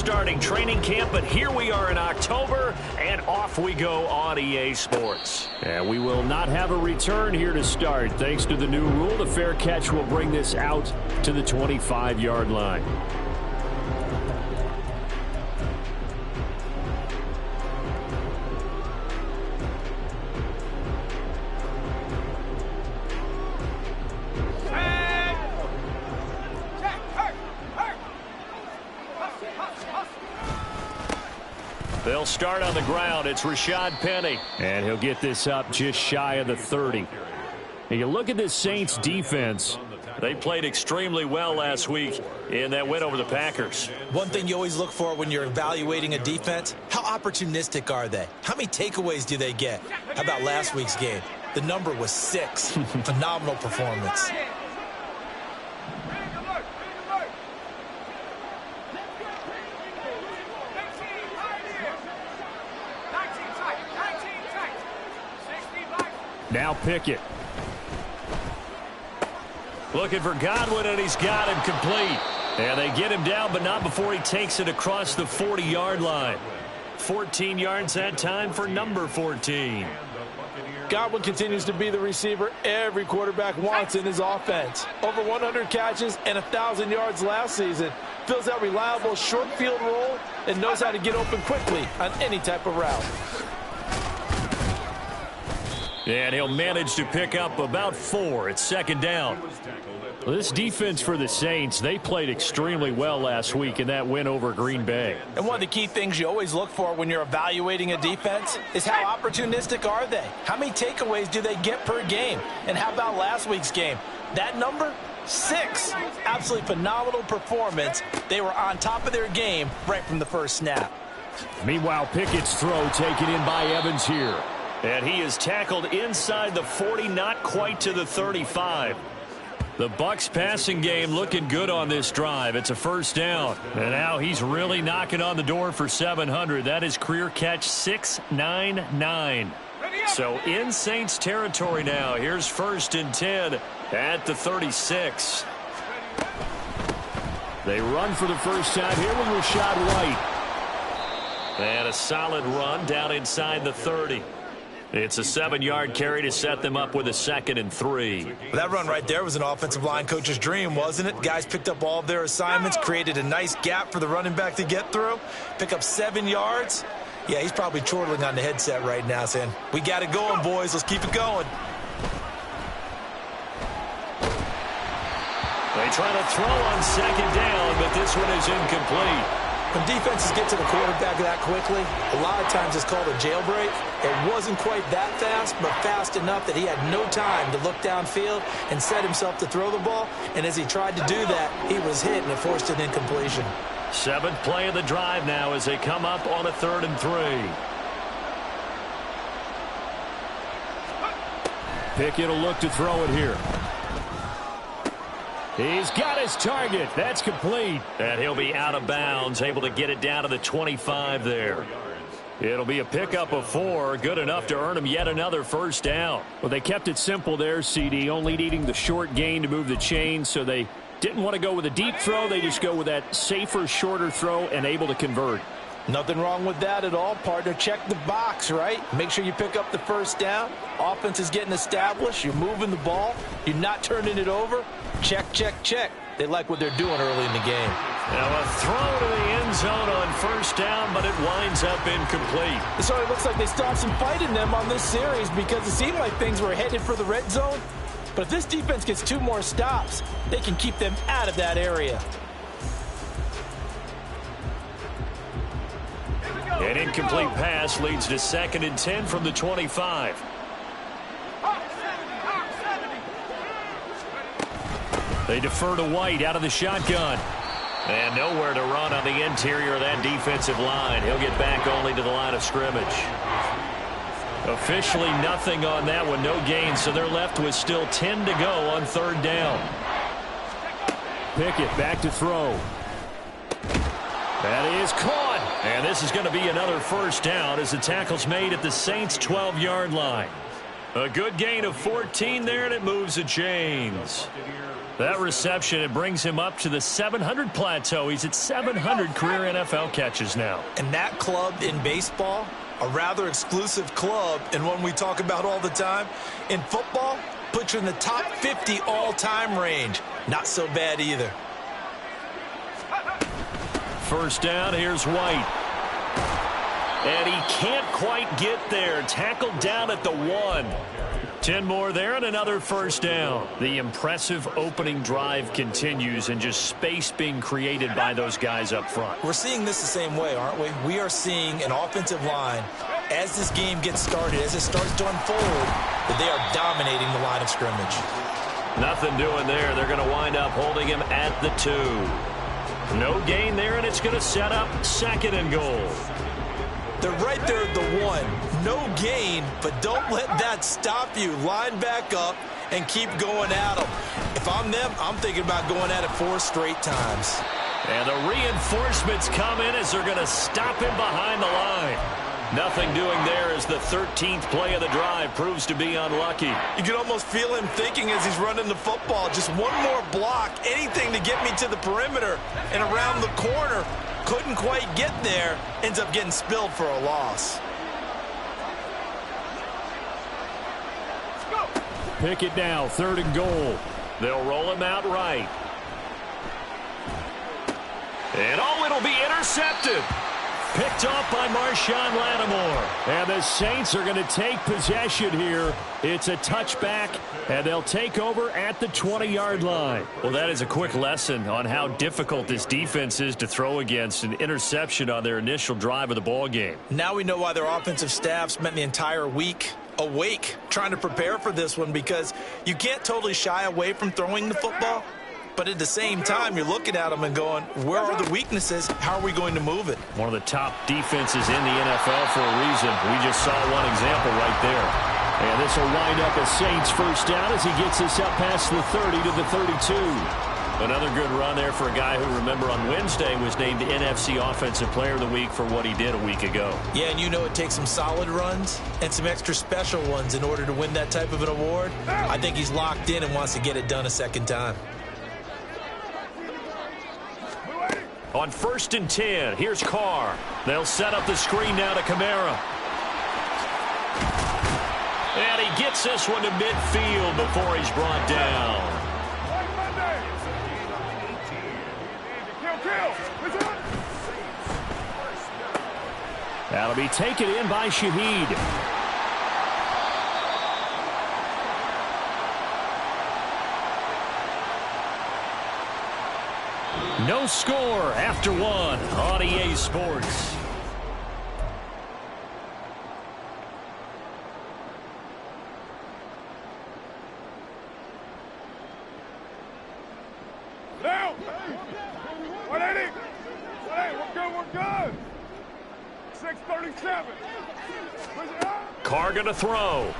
Starting training camp, but here we are in October, and off we go on EA Sports. And we will not have a return here to start. Thanks to the new rule, the fair catch will bring this out to the 25-yard line. They'll start on the ground. It's Rashad Penny. And he'll get this up just shy of the 30. And you look at this Saints defense. They played extremely well last week in that win over the Packers. One thing you always look for when you're evaluating a defense, how opportunistic are they? How many takeaways do they get? How about last week's game? The number was 6. Phenomenal performance. Now Pickett. Looking for Godwin, and he's got him complete. And they get him down, but not before he takes it across the 40-yard line. 14 yards that time for number 14. Godwin continues to be the receiver every quarterback wants in his offense. Over 100 catches and 1,000 yards last season. Fills that reliable short field role and knows how to get open quickly on any type of route. And he'll manage to pick up about 4. It's second down. Well, this defense for the Saints, they played extremely well last week in that win over Green Bay. And one of the key things you always look for when you're evaluating a defense is how opportunistic are they? How many takeaways do they get per game? And how about last week's game? That number? 6. Absolutely phenomenal performance. They were on top of their game right from the first snap. Meanwhile, Pickett's throw taken in by Evans here. And he is tackled inside the 40, not quite to the 35. The Bucs passing game looking good on this drive. It's a first down. And now he's really knocking on the door for 700. That is career catch 699. So in Saints territory now. Here's 1st and 10 at the 36. They run for the first time here with Rashad White. And a solid run down inside the 30. It's a 7-yard carry to set them up with a 2nd and 3. Well, that run right there was an offensive line coach's dream, wasn't it? Guys picked up all of their assignments, created a nice gap for the running back to get through, pick up 7 yards. Yeah, he's probably chortling on the headset right now saying, we got it going, boys. Let's keep it going. They try to throw on 2nd down, but this one is incomplete. When defenses get to the quarterback that quickly, a lot of times it's called a jailbreak. It wasn't quite that fast, but fast enough that he had no time to look downfield and set himself to throw the ball. And as he tried to do that, he was hit, and it forced an incompletion. 7th play of the drive now as they come up on a 3rd and 3. Pickett will look to throw it here. He's got his target. That's complete. And he'll be out of bounds, able to get it down to the 25 there. It'll be a pickup of 4, good enough to earn him yet another first down. Well, they kept it simple there, CD, only needing the short gain to move the chain, so they didn't want to go with a deep throw. They just go with that safer, shorter throw and able to convert. Nothing wrong with that at all, partner. Check the box, right? Make sure you pick up the first down. Offense is getting established. You're moving the ball. You're not turning it over. Check, check, check. They like what they're doing early in the game. Now a throw to the end zone on 1st down, but it winds up incomplete. It already looks like they stopped some fight in them on this series because it seemed like things were headed for the red zone. But if this defense gets 2 more stops, they can keep them out of that area. An incomplete pass leads to 2nd and 10 from the 25. They defer to White out of the shotgun. And nowhere to run on the interior of that defensive line. He'll get back only to the line of scrimmage. Officially nothing on that one, no gain, so they're left with still 10 to go on 3rd down. Pickett back to throw. That is caught. And this is going to be another first down as the tackle's made at the Saints' 12-yard line. A good gain of 14 there, and it moves the chains. That reception, it brings him up to the 700 plateau. He's at 700 career NFL catches now. And that club in baseball, a rather exclusive club and one we talk about all the time. In football, puts you in the top 50 all-time range. Not so bad either. First down, here's White. And he can't quite get there. Tackled down at the 1. 10 more there and another first down. The impressive opening drive continues and just space being created by those guys up front. We're seeing this the same way, aren't we? We are seeing an offensive line, as this game gets started, as it starts to unfold, that they are dominating the line of scrimmage. Nothing doing there. They're going to wind up holding him at the 2. No gain there, and it's going to set up 2nd and goal. They're right there at the 1. No gain, but don't let that stop you. Line back up and keep going at them. If I'm them, I'm thinking about going at it 4 straight times. And the reinforcements come in as they're going to stop him behind the line. Nothing doing there as the 13th play of the drive proves to be unlucky. You can almost feel him thinking as he's running the football. Just one more block, anything to get me to the perimeter and around the corner. Couldn't quite get there. Ends up getting spilled for a loss. Pick it now, 3rd and goal. They'll roll him out right. And it'll be intercepted. Picked off by Marshawn Lattimore. And the Saints are going to take possession here. It's a touchback, and they'll take over at the 20-yard line. Well, that is a quick lesson on how difficult this defense is to throw against. An interception on their initial drive of the ball game. Now we know why their offensive staff spent the entire week awake trying to prepare for this one, because you can't totally shy away from throwing the football. But at the same time, you're looking at them and going, where are the weaknesses? How are we going to move it? One of the top defenses in the NFL for a reason. We just saw one example right there. And this will wind up a Saints first down as he gets this up past the 30 to the 32. Another good run there for a guy who, remember, on Wednesday was named NFC Offensive Player of the Week for what he did a week ago. Yeah, and you know it takes some solid runs and some extra special ones in order to win that type of an award. I think he's locked in and wants to get it done a second time. On 1st and 10, here's Carr. They'll set up the screen now to Kamara. And he gets this one to midfield before he's brought down. That'll be taken in by Shaheed. No score after 1 on EA Sports. Now, 180. We're good. 637. Carr gonna throw.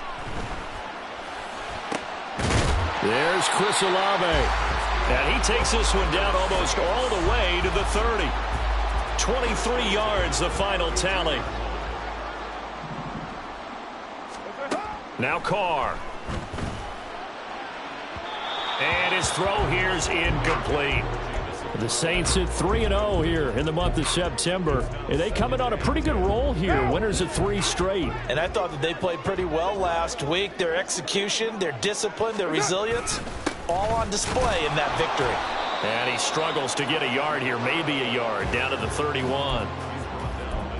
There's Chris Olave. And he takes this one down almost all the way to the 30. 23 yards, the final tally. Now Carr. And his throw here's incomplete. The Saints at 3-0 here in the month of September. And they come in on a pretty good roll here. Winners of 3 straight. And I thought that they played pretty well last week. Their execution, their discipline, their resilience, all on display in that victory. And he struggles to get a yard here, maybe a yard, down to the 31.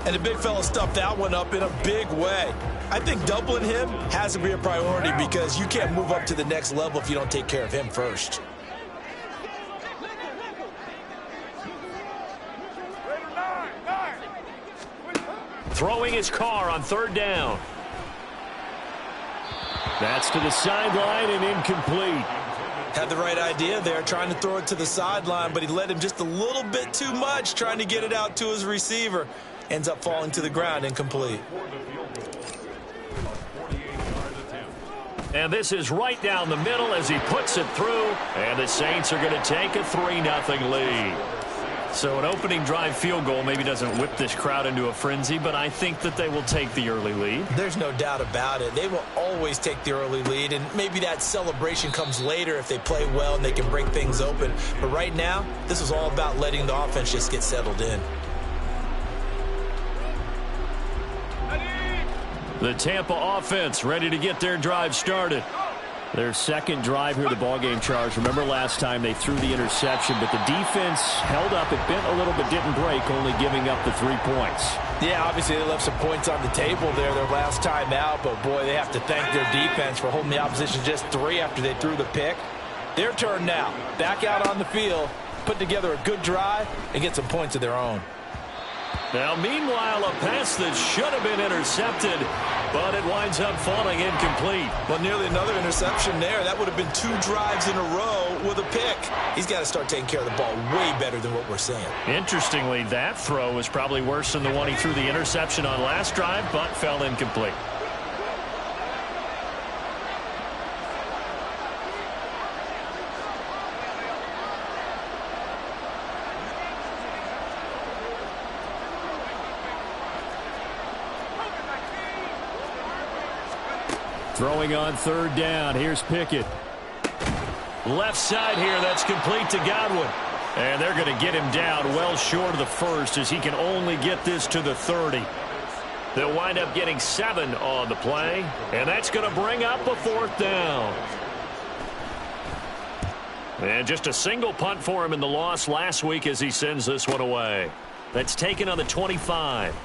And the big fella stuffed that one up in a big way. I think doubling him has to be a priority, because you can't move up to the next level if you don't take care of him first. Throwing his Carr on 3rd down. That's to the sideline and incomplete. Had the right idea there, trying to throw it to the sideline, but he led him just a little bit too much, trying to get it out to his receiver. Ends up falling to the ground, incomplete. And this is right down the middle as he puts it through. And the Saints are going to take a 3-0 lead. So an opening drive field goal maybe doesn't whip this crowd into a frenzy, but I think that they will take the early lead. There's no doubt about it. They will always take the early lead, and maybe that celebration comes later if they play well and they can break things open. But right now, this is all about letting the offense just get settled in. The Tampa offense ready to get their drive started. Their second drive here, the ballgame, Charles. Remember last time they threw the interception, but the defense held up. It bent a little, but didn't break, only giving up the 3 points. Yeah, obviously they left some points on the table there their last time out, but boy, they have to thank their defense for holding the opposition just 3 after they threw the pick. Their turn now. Back out on the field, put together a good drive, and get some points of their own. Now, meanwhile, a pass that should have been intercepted, but it winds up falling incomplete. Well, nearly another interception there. That would have been 2 drives in a row with a pick. He's got to start taking care of the ball way better than what we're seeing. Interestingly, that throw was probably worse than the one he threw the interception on last drive, but fell incomplete. Throwing on third down. Here's Pickett. Left side here, that's complete to Godwin. And they're going to get him down well short of the first as he can only get this to the 30. They'll wind up getting 7 on the play, and that's going to bring up a 4th down. And just a single punt for him in the loss last week as he sends this one away. That's taken on the 25.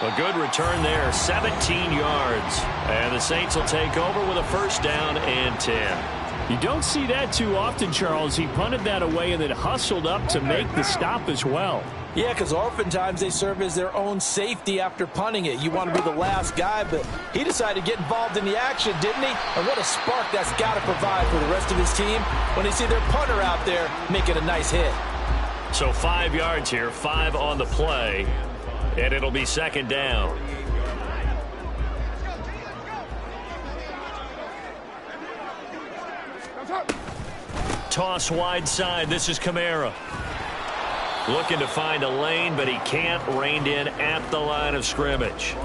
A good return there, 17 yards. And the Saints will take over with a 1st down and 10. You don't see that too often, Charles. He punted that away and then hustled up to make the stop as well. Yeah, because oftentimes they serve as their own safety after punting it. You want to be the last guy, but he decided to get involved in the action, didn't he? And what a spark that's got to provide for the rest of his team when they see their punter out there making a nice hit. So 5 yards here, 5 on the play. And it'll be 2nd down. Toss wide side. This is Kamara. Looking to find a lane, but he can't. Reined in at the line of scrimmage.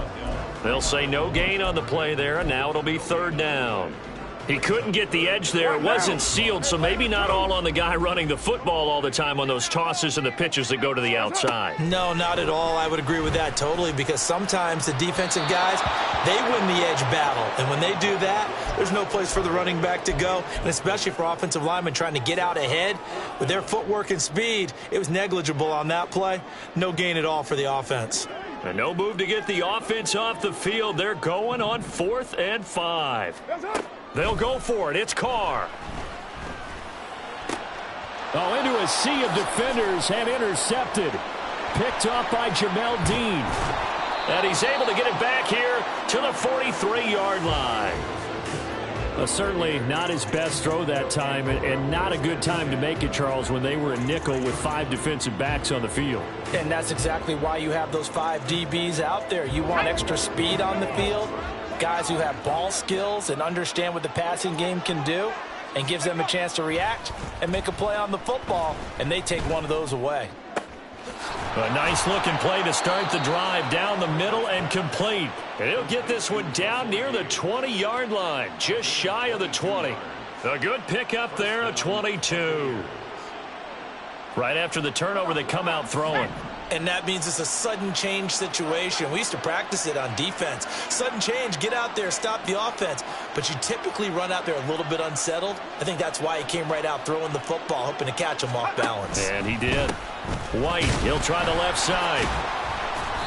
They'll say no gain on the play there, and now it'll be 3rd down. He couldn't get the edge there. It wasn't sealed, so maybe not all on the guy running the football all the time on those tosses and the pitches that go to the outside. No, not at all. I would agree with that totally, because sometimes the defensive guys, they win the edge battle. And when they do that, there's no place for the running back to go, and especially for offensive linemen trying to get out ahead. With their footwork and speed, it was negligible on that play. No gain at all for the offense. And no move to get the offense off the field. They're going on 4th and 5. They'll go for it. It's Carr. Oh, into a sea of defenders and intercepted. Picked off by Jamel Dean. And he's able to get it back here to the 43-yard line. Certainly not his best throw that time, and not a good time to make it, Charles, when they were a nickel with 5 defensive backs on the field. And that's exactly why you have those 5 DBs out there. You want extra speed on the field, guys who have ball skills and understand what the passing game can do, and gives them a chance to react and make a play on the football, and they take one of those away. A nice-looking play to start the drive down the middle and complete. And he'll get this one down near the 20-yard line, just shy of the 20. A good pickup there, a 22. Right after the turnover, they come out throwing. And that means it's a sudden change situation. We used to practice it on defense. Sudden change, get out there, stop the offense. But you typically run out there a little bit unsettled. I think that's why he came right out throwing the football, hoping to catch him off balance. And he did. White, he'll try the left side.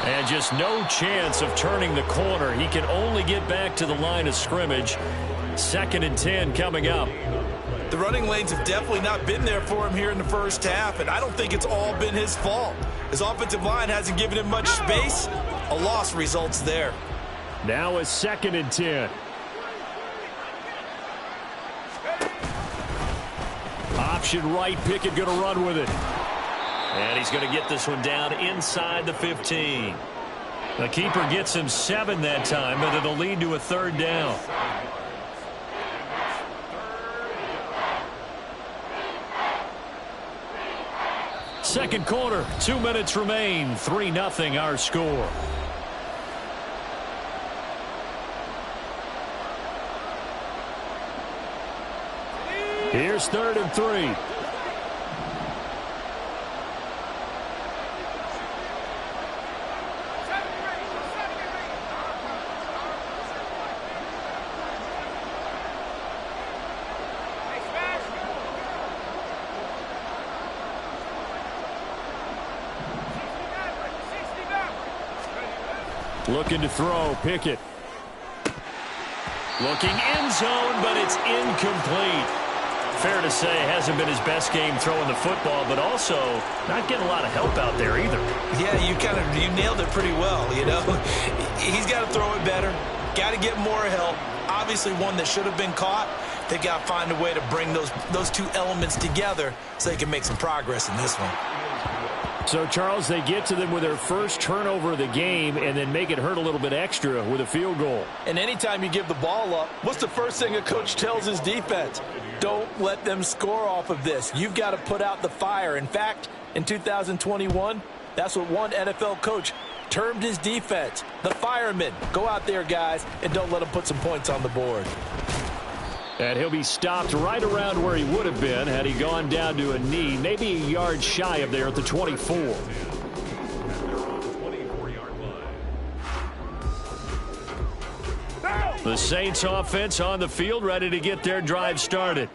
And just no chance of turning the corner. He can only get back to the line of scrimmage. 2nd and 10 coming up. The running lanes have definitely not been there for him here in the first half, and I don't think it's all been his fault. His offensive line hasn't given him much space. A loss results there. Now a 2nd and 10. Option right, Pickett going to run with it. And he's going to get this one down inside the 15. The keeper gets him 7 that time, but it'll lead to a 3rd down. Second quarter, 2 minutes remain. 3-0 our score. Here's 3rd and 3. Looking to throw, Pickett. Looking end zone, but it's incomplete. Fair to say, hasn't been his best game throwing the football, but also not getting a lot of help out there either. Yeah, you nailed it pretty well, you know. He's got to throw it better, got to get more help. Obviously one that should have been caught. They got to find a way to bring those two elements together so they can make some progress in this one. So, Charles, they get to them with their first turnover of the game and then make it hurt a little bit extra with a field goal. And anytime you give the ball up, what's the first thing a coach tells his defense? Don't let them score off of this. You've got to put out the fire. In fact, in 2021, that's what one NFL coach termed his defense. The firemen. Go out there, guys, and don't let them put some points on the board. And he'll be stopped right around where he would have been had he gone down to a knee, maybe a yard shy of there at the 24. The Saints offense on the field, ready to get their drive started.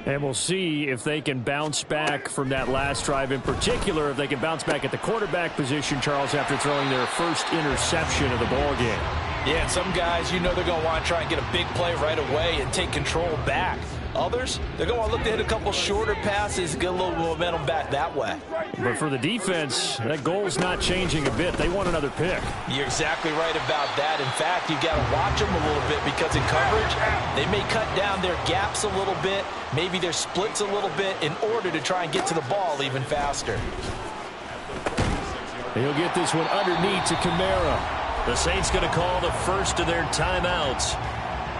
And we'll see if they can bounce back from that last drive, in particular if they can bounce back at the quarterback position, Charles, after throwing their first interception of the ball game. Yeah, and some guys, you know, they're going to want to try and get a big play right away and take control back. Others, they're going to want to look to hit a couple shorter passes, get a little momentum back that way. But for the defense, that goal's not changing a bit. They want another pick. You're exactly right about that. In fact, you've got to watch them a little bit because in coverage, they may cut down their gaps a little bit, maybe their splits a little bit in order to try and get to the ball even faster. He'll get this one underneath to Kamara. The Saints going to call the first of their timeouts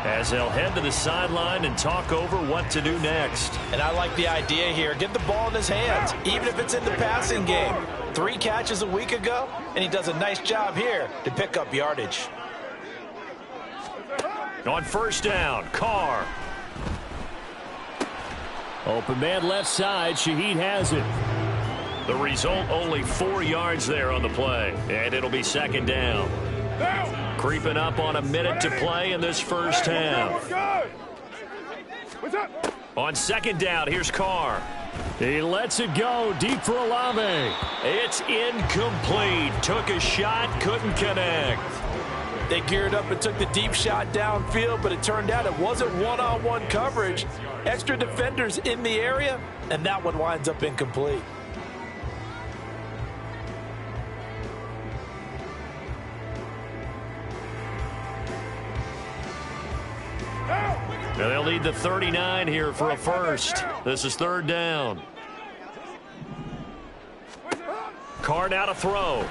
as they'll head to the sideline and talk over what to do next. And I like the idea here. Get the ball in his hands, even if it's in the passing game. 3 catches a week ago, and he does a nice job here to pick up yardage. On first down, Carr. Open man left side. Shaheed has it. The result, only 4 yards there on the play, and it'll be second down. Creeping up on a minute to play in this first half. On second down, here's Carr. He lets it go deep for Olave. It's incomplete. Took a shot, couldn't connect. They geared up and took the deep shot downfield, but it turned out it wasn't one-on-one coverage. Extra defenders in the area, and that one winds up incomplete. Now they'll need the 39 here for a first. This is third down. Carr now to throw.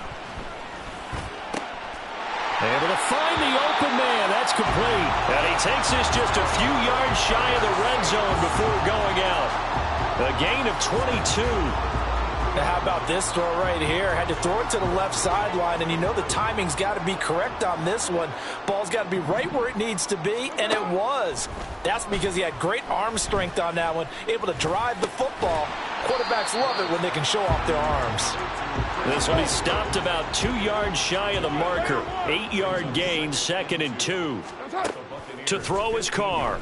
Able to find the open man. That's complete. And he takes this just a few yards shy of the red zone before going out. A gain of 22. Now how about this throw right here? Had to throw it to the left sideline, and you know the timing's got to be correct on this one. Ball's got to be right where it needs to be, and it was. That's because he had great arm strength on that one, able to drive the football. Quarterbacks love it when they can show off their arms. This will be stopped about 2 yards shy of the marker. 8-yard gain, 2nd and 2. To throw his Carr.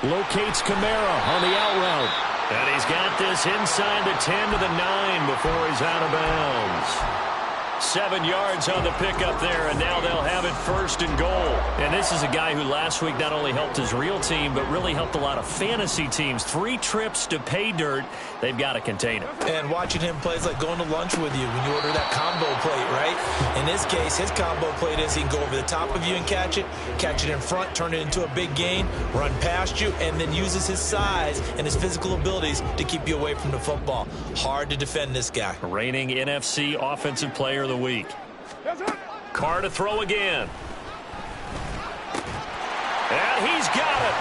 Locates Kamara on the out route. And he's got this inside the 10 to the 9 before he's out of bounds. 7 yards on the pickup there, and now they'll have it first and goal. And this is a guy who last week not only helped his real team, but really helped a lot of fantasy teams. 3 trips to pay dirt. They've got to contain him. And watching him play is like going to lunch with you when you order that combo plate, right? In this case, his combo plate is he can go over the top of you and catch it in front, turn it into a big gain, run past you, and then uses his size and his physical abilities to keep you away from the football. Hard to defend this guy. Reigning NFC Offensive Player of the Week. Carr to throw again. And he's got it.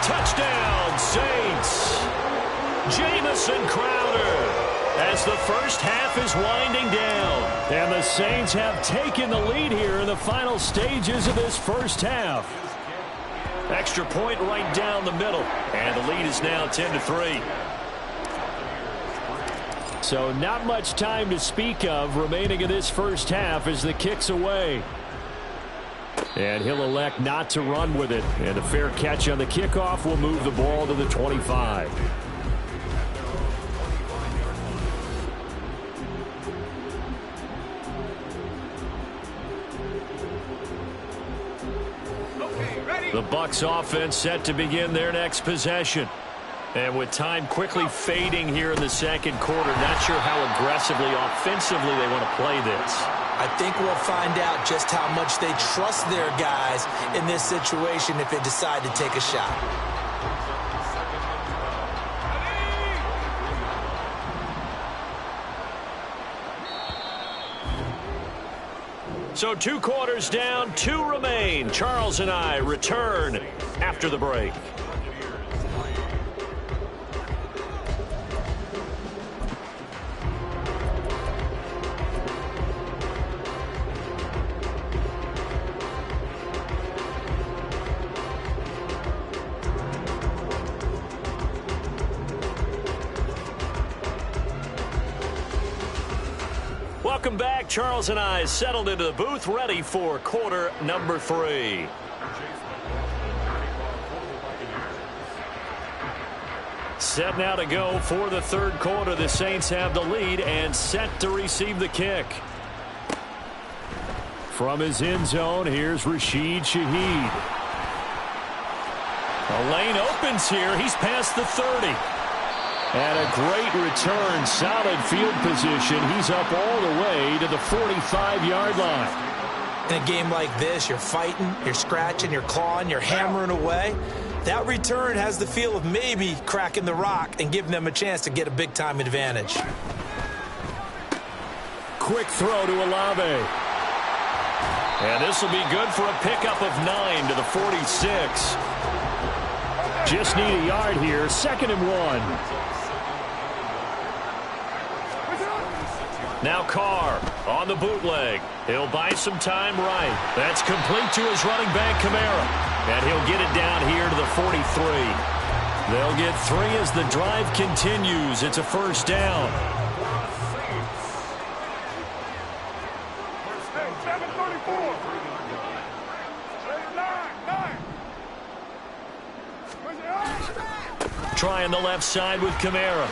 Touchdown, Saints. Jamison Crowder. as the first half is winding down. And the Saints have taken the lead here in the final stages of this first half. Extra point right down the middle. And the lead is now 10-3. So not much time to speak of remaining in this first half as the kick's away. And he'll elect not to run with it. And a fair catch on the kickoff will move the ball to the 25. The Bucs offense set to begin their next possession. And with time quickly fading here in the second quarter, not sure how aggressively, offensively they want to play this. I think we'll find out just how much they trust their guys in this situation if they decide to take a shot. So 2 quarters down, 2 remain. Charles and I return after the break. Welcome back. Charles and I settled into the booth, ready for quarter number 3. Set now to go for the third quarter. The Saints have the lead and set to receive the kick. From his end zone, here's Rashid Shaheed. The lane opens here. He's past the 30. And a great return, solid field position. He's up all the way to the 45-yard line. In a game like this, you're fighting, you're scratching, you're clawing, you're hammering away. That return has the feel of maybe cracking the rock and giving them a chance to get a big-time advantage. Quick throw to Olave. And this will be good for a pickup of 9 to the 46. Just need a yard here, 2nd and 1. Now Carr on the bootleg. He'll buy some time right. That's complete to his running back, Kamara. And he'll get it down here to the 43. They'll get 3 as the drive continues. It's a first down. Trying the left side with Kamara.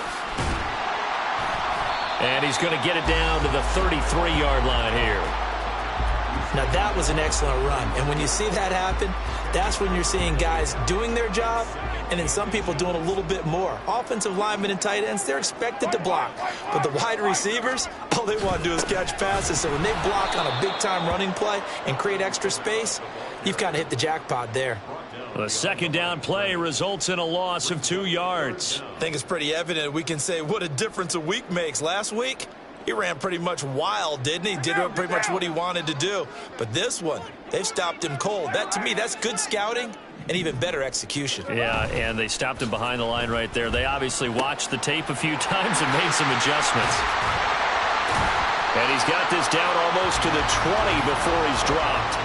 And he's going to get it down to the 33-yard line here. Now, that was an excellent run. And when you see that happen, that's when you're seeing guys doing their job and then some people doing a little bit more. Offensive linemen and tight ends, they're expected to block. But the wide receivers, all they want to do is catch passes. So when they block on a big-time running play and create extra space, you've kind of hit the jackpot there. The second down play results in a loss of 2 yards. I think it's pretty evident we can say what a difference a week makes. Last week, he ran pretty much wild, didn't he? Did pretty much what he wanted to do. But this one, they've stopped him cold. That, to me, that's good scouting and even better execution. Yeah, and they stopped him behind the line right there. They obviously watched the tape a few times and made some adjustments. And he's got this down almost to the 20 before he's dropped.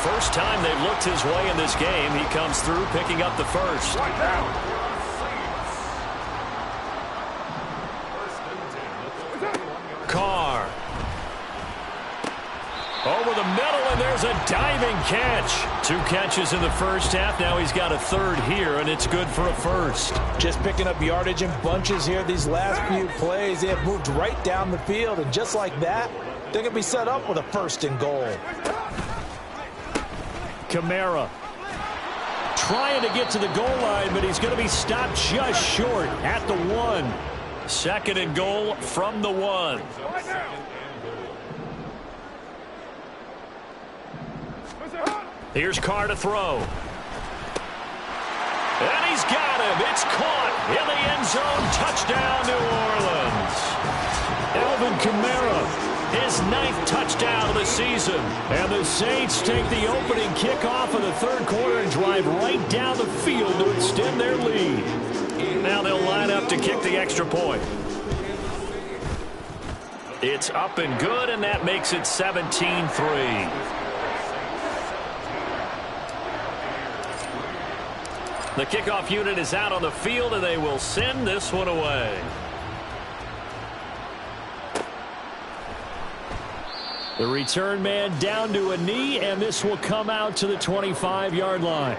First time they've looked his way in this game. He comes through picking up the first. Carr. Over the middle, and there's a diving catch. 2 catches in the first half. Now he's got a third here, and it's good for a first. Just picking up yardage in bunches here these last few plays. They have moved right down the field, and just like that, they're going to be set up with a 1st and goal. Kamara trying to get to the goal line, but he's going to be stopped just short at the 1. 2nd and goal from the 1. Here's Carr to throw. And he's got him. It's caught in the end zone. Touchdown, New Orleans. Alvin Kamara, his 9th touchdown of the season. And the Saints take the opening kickoff of the third quarter and drive right down the field to extend their lead. Now they'll line up to kick the extra point. It's up and good, and that makes it 17-3. The kickoff unit is out on the field, and they will send this one away. The return man down to a knee, and this will come out to the 25-yard line.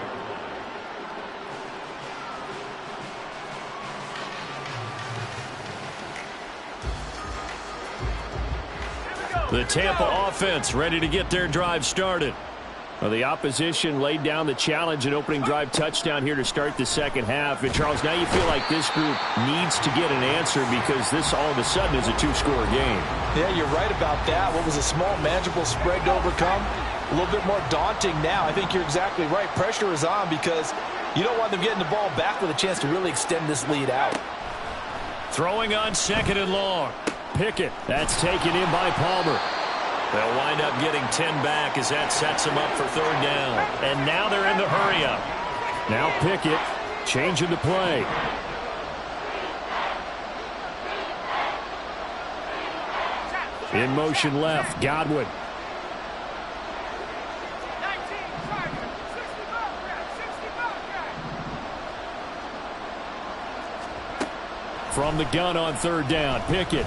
The Tampa offense ready to get their drive started. Well, the opposition laid down the challenge and opening drive touchdown here to start the second half. And, Charles, now you feel like this group needs to get an answer because this all of a sudden is a two-score game. Yeah, you're right about that. What was a small, manageable spread to overcome, a little bit more daunting now. I think you're exactly right. Pressure is on because you don't want them getting the ball back with a chance to really extend this lead out. Throwing on second and long. Pickett. That's taken in by Palmer. They'll wind up getting 10 back as that sets them up for third down. And now they're in the hurry-up. Now Pickett changing the play. In motion left, Godwin. From the gun on third down, Pickett.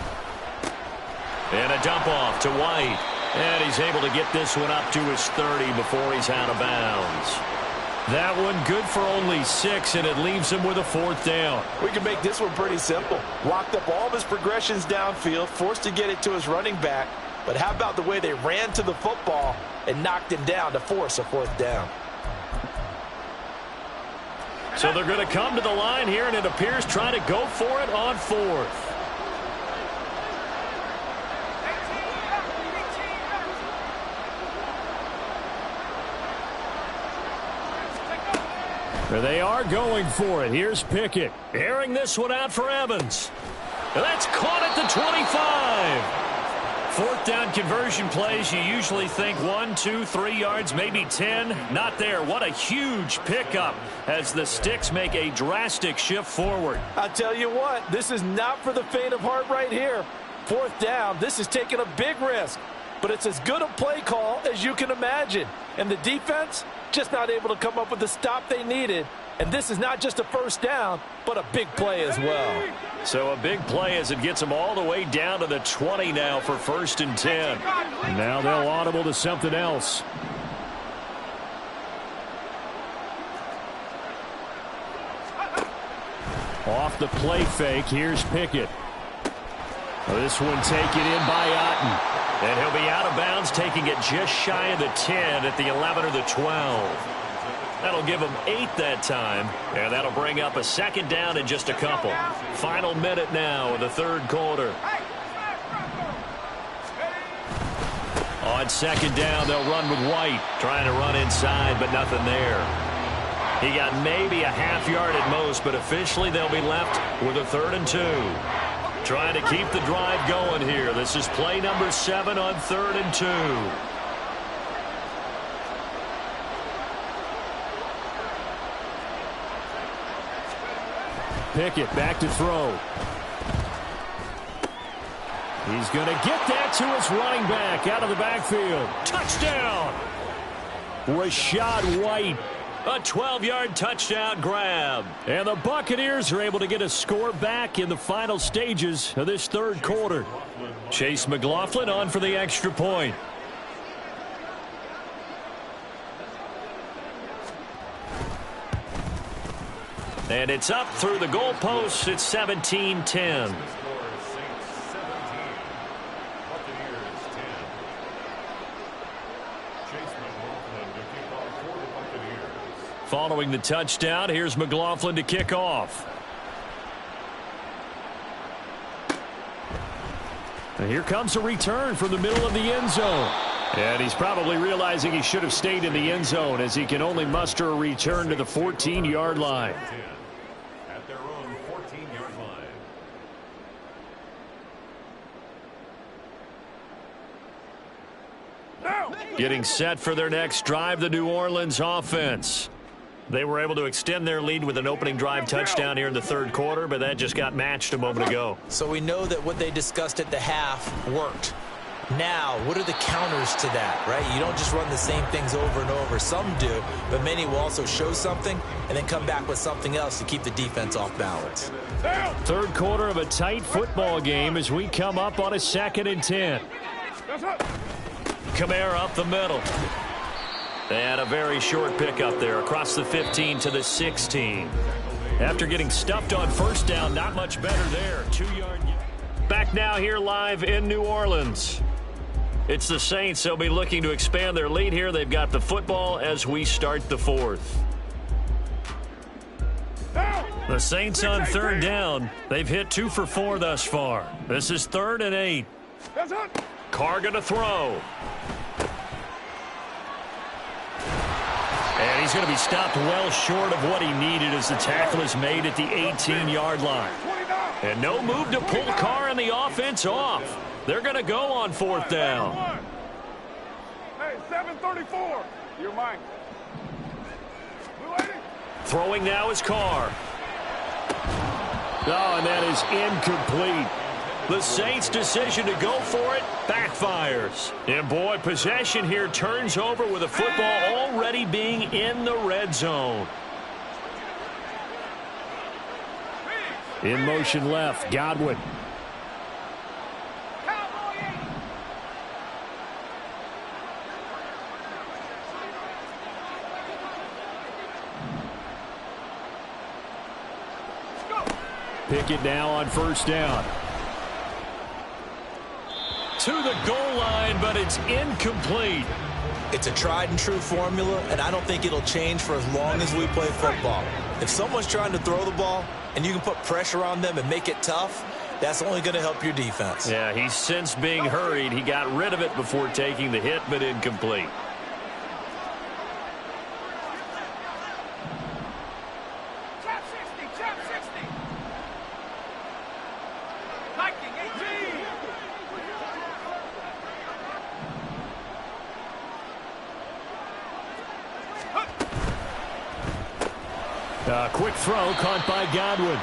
And a dump off to White. And he's able to get this one up to his 30 before he's out of bounds. That one good for only 6, and it leaves him with a fourth down. We can make this one pretty simple. Blocked up all of his progressions downfield, forced to get it to his running back. But how about the way they ran to the football and knocked him down to force a fourth down? So they're going to come to the line here, and it appears trying to go for it on fourth. They are going for it. Here's Pickett. Airing this one out for Evans. And that's caught at the 25. Fourth down conversion plays, you usually think 1, 2, 3 yards, maybe 10. Not there. What a huge pickup as the Sticks make a drastic shift forward. I'll tell you what, this is not for the faint of heart right here. Fourth down, this is taking a big risk. But it's as good a play call as you can imagine. And the defense just not able to come up with the stop they needed. And this is not just a first down, but a big play as well. So a big play as it gets them all the way down to the 20 now for 1st and 10. Now they'll audible to something else. Off the play fake, here's Pickett. This one taken in by Otten. And he'll be out of bounds, taking it just shy of the 10 at the 11 or the 12. That'll give him 8 that time, and that'll bring up a second down in just a couple. Final minute now of the third quarter. On second down, they'll run with White, trying to run inside, but nothing there. He got maybe a half yard at most, but officially they'll be left with a 3rd and 2. Trying to keep the drive going here. This is play number 7 on 3rd and 2. Pickett back to throw. He's going to get that to his running back out of the backfield. Touchdown! Rachaad White. A 12-yard touchdown grab. And the Buccaneers are able to get a score back in the final stages of this third quarter. Chase McLaughlin on for the extra point. And it's up through the goalposts. It's 17-10. Following the touchdown, here's McLaughlin to kick off. And here comes a return from the middle of the end zone. And he's probably realizing he should have stayed in the end zone as he can only muster a return to the 14-yard line. At their own 14-yard line. Getting set for their next drive, the New Orleans offense. They were able to extend their lead with an opening drive touchdown here in the third quarter, but that just got matched a moment ago. So we know that what they discussed at the half worked. Now, what are the counters to that, right? You don't just run the same things over and over. Some do, but many will also show something and then come back with something else to keep the defense off balance. Third quarter of a tight football game as we come up on a 2nd and 10. Kamara up the middle. And a very short pickup there across the 15 to the 16. After getting stuffed on first down, not much better there. 2-yard. Back now here live in New Orleans. It's the Saints. They'll be looking to expand their lead here. They've got the football as we start the fourth. The Saints on third down. They've hit 2 for 4 thus far. This is 3rd and 8. Carr going to throw. And he's going to be stopped well short of what he needed as the tackle is made at the 18-yard line. And no move to pull Carr and the offense off. They're going to go on 4th down. Hey, 7:34. You're mine. Throwing now is Carr. Oh, and that is incomplete. The Saints' decision to go for it backfires. And boy, possession here turns over with the football already being in the red zone. In motion left, Godwin. Pickett now on first down. To the goal line, but it's incomplete. It's a tried and true formula, and I don't think it'll change for as long as we play football. If someone's trying to throw the ball and you can put pressure on them and make it tough, that's only going to help your defense. Yeah, he's since being hurried. He got rid of it before taking the hit, but incomplete. Quick throw caught by Godwin.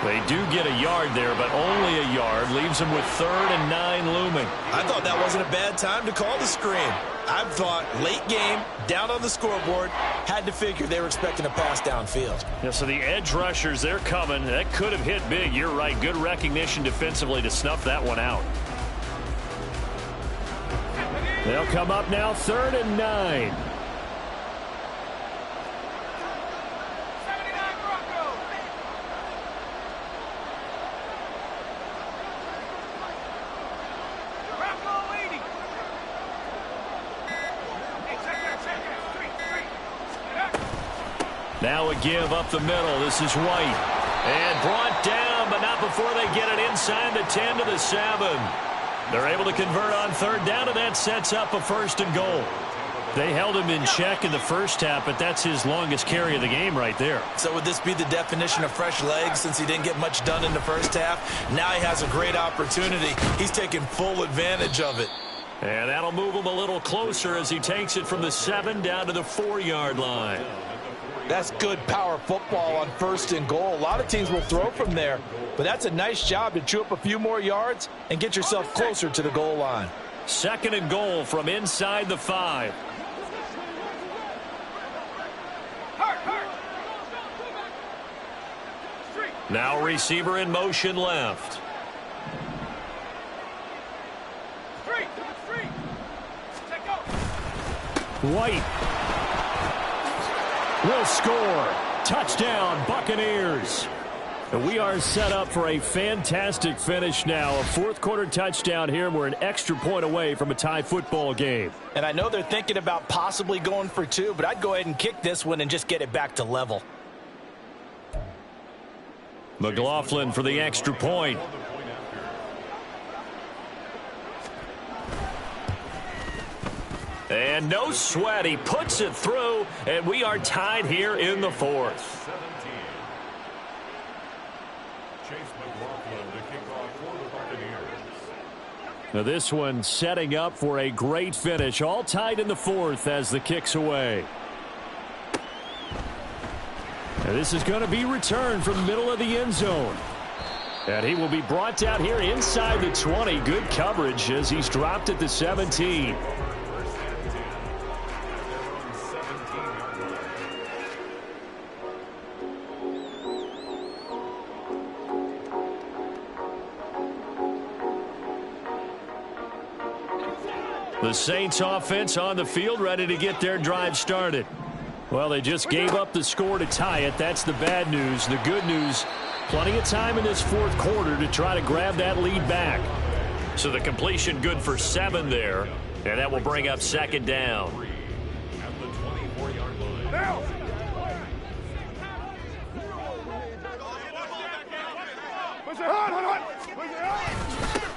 They do get a yard there, but only a yard. Leaves them with 3rd and 9 looming. I thought that wasn't a bad time to call the screen. I thought late game, down on the scoreboard, had to figure they were expecting a pass downfield. Yeah, so the edge rushers, they're coming. That could have hit big. You're right. Good recognition defensively to snuff that one out. They'll come up now 3rd and 9. Now a give up the middle. This is White. And brought down, but not before they get it inside the 10 to the 7. They're able to convert on 3rd down, and that sets up a 1st and goal. They held him in check in the first half, but that's his longest carry of the game right there. So would this be the definition of fresh legs since he didn't get much done in the first half? Now he has a great opportunity. He's taking full advantage of it. And that'll move him a little closer as he takes it from the 7 down to the 4-yard line. That's good power football on 1st and goal. A lot of teams will throw from there, but that's a nice job to chew up a few more yards and get yourself closer to the goal line. 2nd and goal from inside the 5. Now receiver in motion left. White will score. Touchdown, Buccaneers. And we are set up for a fantastic finish now. A 4th quarter touchdown here. We're an extra point away from a tie football game. And I know they're thinking about possibly going for 2, but I'd go ahead and kick this one and just get it back to level. McLaughlin for the extra point. And no sweat. He puts it through, and we are tied here in the 4th. Now this one setting up for a great finish. All tied in the 4th as the kick's away. And this is going to be returned from the middle of the end zone. And he will be brought down here inside the 20. Good coverage as he's dropped at the 17. The Saints offense on the field ready to get their drive started. Well, they just gave up the score to tie it. That's the bad news. The good news, plenty of time in this fourth quarter to try to grab that lead back. So the completion good for 7 there, and that will bring up second down. At the 24-yard line.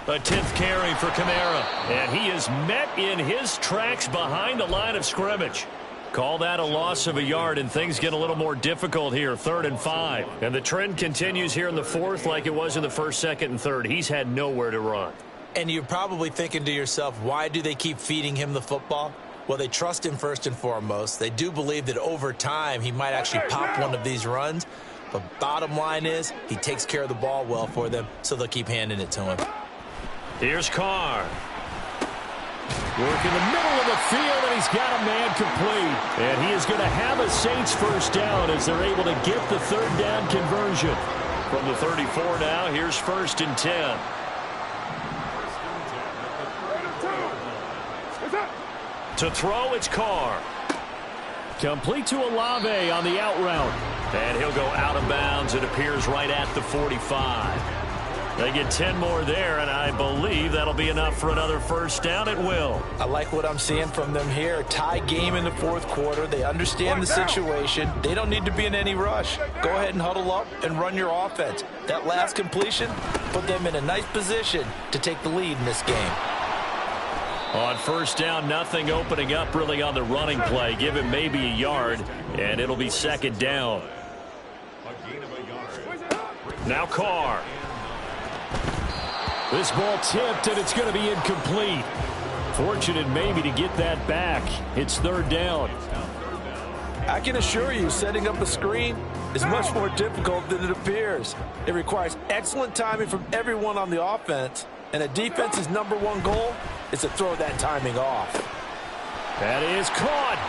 A 10th carry for Kamara, and he is met in his tracks behind the line of scrimmage. Call that a loss of a yard, and things get a little more difficult here, 3rd and 5. And the trend continues here in the fourth like it was in the first, second, and third. He's had nowhere to run. And you're probably thinking to yourself, why do they keep feeding him the football? Well, they trust him first and foremost. They do believe that over time he might actually pop one of these runs. But bottom line is he takes care of the ball well for them, so they'll keep handing it to him. Here's Carr. Work in the middle of the field, and he's got a man complete. And he is going to have a Saints first down as they're able to get the 3rd down conversion. From the 34 now, here's 1st and 10. To throw, it's Carr. Complete to Olave on the out route. And he'll go out of bounds, it appears, right at the 45. They get 10 more there, and I believe that'll be enough for another first down. It will. I like what I'm seeing from them here. A tie game in the fourth quarter. They understand the situation. They don't need to be in any rush. Go ahead and huddle up and run your offense. That last completion put them in a nice position to take the lead in this game. On first down, nothing opening up really on the running play. Give him maybe a yard, and it'll be second down. Now Carr. This ball tipped, and it's going to be incomplete. Fortunate maybe to get that back. It's 3rd down. I can assure you, setting up a screen is much more difficult than it appears. It requires excellent timing from everyone on the offense, and a defense's #1 goal is to throw that timing off. That is caught.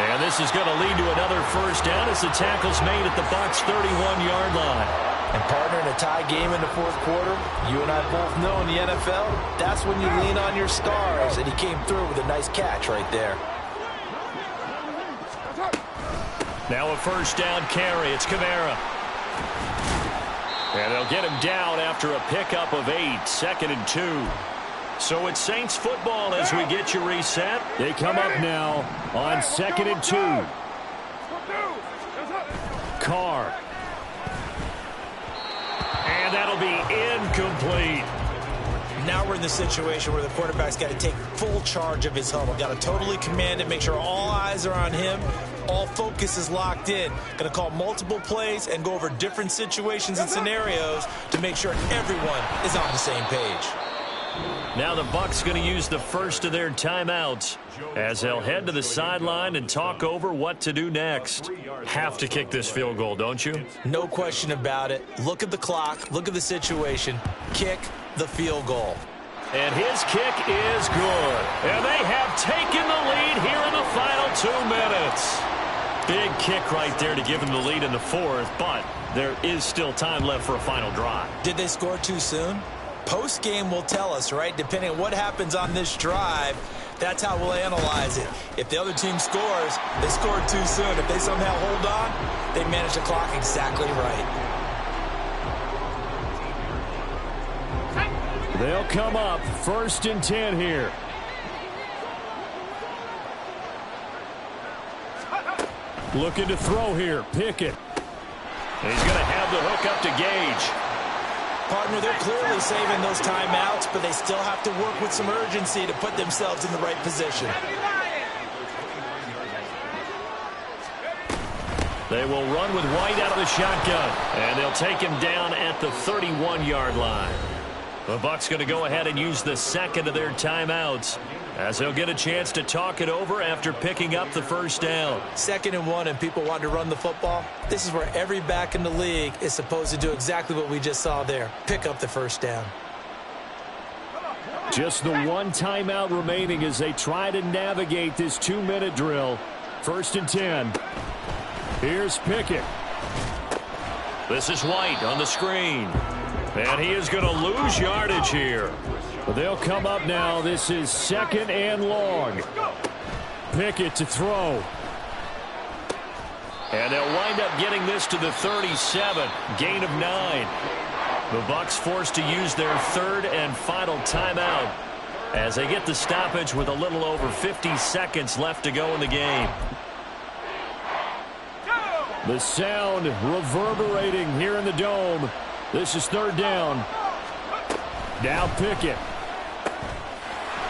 And this is going to lead to another first down as the tackle's made at the Bucs' 31-yard line. And partner, in a tie game in the fourth quarter, you and I both know in the NFL, that's when you lean on your stars, and he came through with a nice catch right there. Now a first down carry. It's Kamara. And they'll get him down after a pickup of 8, 2nd and 2. So it's Saints football as we get you reset. They come up now on 2nd and 2. Carr. And that'll be incomplete. Now we're in the situation where the quarterback's got to take full charge of his huddle. Got to totally command it, make sure all eyes are on him. All focus is locked in. Going to call multiple plays and go over different situations and scenarios to make sure everyone is on the same page. Now the Bucs going to use the first of their timeouts as they'll head to the sideline and talk over what to do next. Have to kick this field goal, don't you? No question about it. Look at the clock. Look at the situation. Kick the field goal. And his kick is good. And they have taken the lead here in the final 2 minutes. Big kick right there to give them the lead in the fourth, but there is still time left for a final drive. Did they score too soon? Post-game will tell us, right? Depending on what happens on this drive, that's how we'll analyze it. If the other team scores, they scored too soon. If they somehow hold on, they manage the clock exactly right. They'll come up 1st and 10 here. Looking to throw here. Pickett. He's going to have the hook up to Gage. Partner, they're clearly saving those timeouts, but they still have to work with some urgency to put themselves in the right position. They will run with White out of the shotgun, and they'll take him down at the 31-yard line. The Bucs going to go ahead and use the second of their timeouts as he'll get a chance to talk it over after picking up the first down. 2nd and 1 and people want to run the football. This is where every back in the league is supposed to do exactly what we just saw there. Pick up the first down. Just the one timeout remaining as they try to navigate this 2-minute drill. 1st and 10. Here's Pickett. This is White on the screen. And he is going to lose yardage here. But they'll come up now. This is 2nd and long. Pickett to throw. And they'll wind up getting this to the 37. Gain of 9. The Bucs forced to use their 3rd and final timeout as they get the stoppage with a little over 50 seconds left to go in the game. The sound reverberating here in the dome. This is 3rd down. Now Pickett.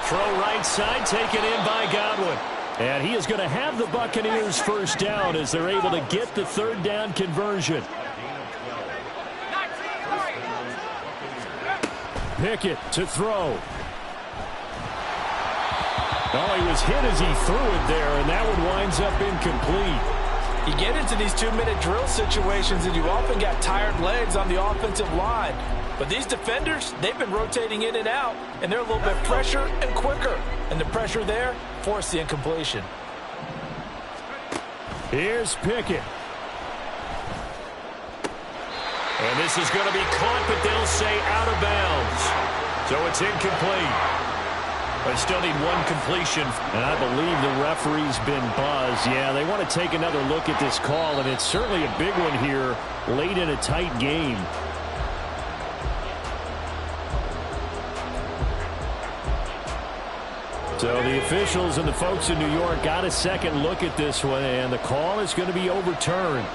Throw right side, taken in by Godwin. And he is going to have the Buccaneers first down as they're able to get the 3rd down conversion. Pickett to throw. Oh, he was hit as he threw it there, and that one winds up incomplete. You get into these 2-minute drill situations and you often got tired legs on the offensive line. But these defenders, they've been rotating in and out, and they're a little bit fresher and quicker. And the pressure there forced the incompletion. Here's Pickett. And this is going to be caught, but they'll say out of bounds. So it's incomplete. They still need one completion. And I believe the referee's been buzzed. Yeah, they want to take another look at this call, and it's certainly a big one here late in a tight game. So the officials and the folks in New York got a second look at this one, and the call is going to be overturned.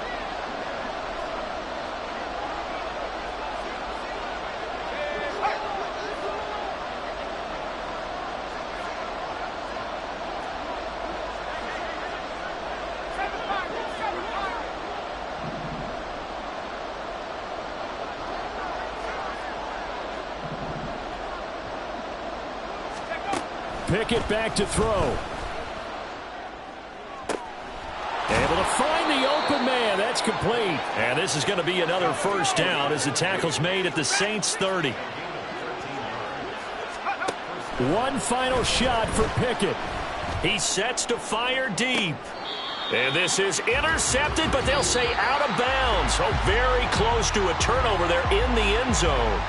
Pickett back to throw. Able to find the open man. That's complete. And this is going to be another first down as the tackle's made at the Saints 30. One final shot for Pickett. He sets to fire deep. And this is intercepted, but they'll say out of bounds. So very close to a turnover there in the end zone.